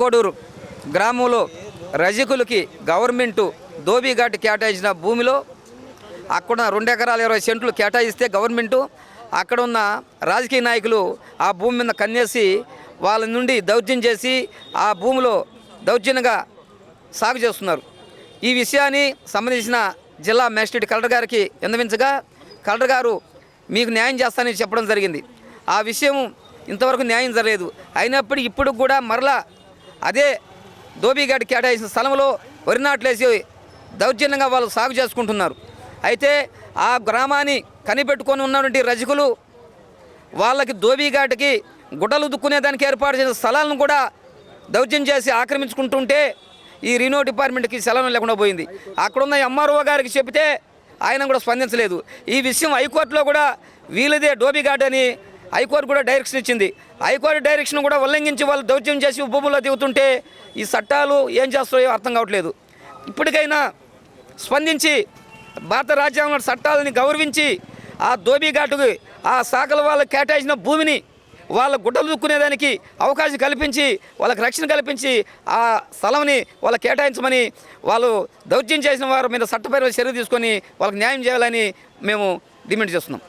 కోడూరు గ్రామంలో రజకులకి గవర్నమెంటు ధోబీఘాట్ కేటాయించిన భూమిలో అక్కడ 2 ఎకరాల 20 సెంట్లు కేటాయిస్తే గవర్నమెంటు అక్కడ ఉన్న రాజకీయ నాయకులు ఆ భూమి మీద కన్నేసి వాళ్ళ నుండి దౌర్జన్యం చేసి ఆ భూమిలో దౌర్జన్యంగా సాగు చేస్తున్నారు. ఈ విషయాన్ని సంబంధించిన జిల్లా మేజిస్ట్రేట్ కలెక్టర్ గారికి విన్నవించగా కలెక్టర్ గారు మీకు న్యాయం చేస్తానని చెప్పడం జరిగింది. ఆ విషయం ఇంతవరకు న్యాయం జరగలేదు. అయినప్పటికీ ఇప్పుడు కూడా మరలా అదే ధోబీఘాట్ కేటాయించిన స్థలంలో వరి నాట్లేసి దౌర్జన్యంగా వాళ్ళు సాగు చేసుకుంటున్నారు. అయితే ఆ గ్రామాన్ని కనిపెట్టుకొని ఉన్నటువంటి రజకులు వాళ్ళకి ధోబీఘాట్కి గుడ్డలు దుక్కునేదానికి ఏర్పాటు చేసిన స్థలాలను కూడా దౌర్జన్యం చేసి ఆక్రమించుకుంటుంటే ఈ రీనో డిపార్ట్మెంట్కి సెలవు లేకుండా పోయింది. అక్కడున్న ఎంఆర్ఓ గారికి చెబితే ఆయన కూడా స్పందించలేదు. ఈ విషయం హైకోర్టులో కూడా వీళ్ళదే ధోబీఘాట్ అని హైకోర్టు కూడా డైరెక్షన్ ఇచ్చింది. హైకోర్టు డైరెక్షన్ కూడా ఉల్లంఘించి వాళ్ళు దౌర్జన్యం చేసి భూముల్లో దిగుతుంటే ఈ చట్టాలు ఏం చేస్తాయో అర్థం కావట్లేదు. ఇప్పటికైనా స్పందించి భారత రాజ్యాంగ చట్టాలని గౌరవించి ఆ ధోబీఘాటుకి ఆ శాఖల వాళ్ళకి కేటాయించిన భూమిని వాళ్ళ గుడ్డలు దుక్కునేదానికి అవకాశం కల్పించి వాళ్ళకి రక్షణ కల్పించి ఆ స్థలంని వాళ్ళకి కేటాయించమని వాళ్ళు దౌర్జన్యం చేసిన వారి మీద చట్టపరమైన చర్య తీసుకొని వాళ్ళకి న్యాయం చేయాలని మేము డిమాండ్ చేస్తున్నాం.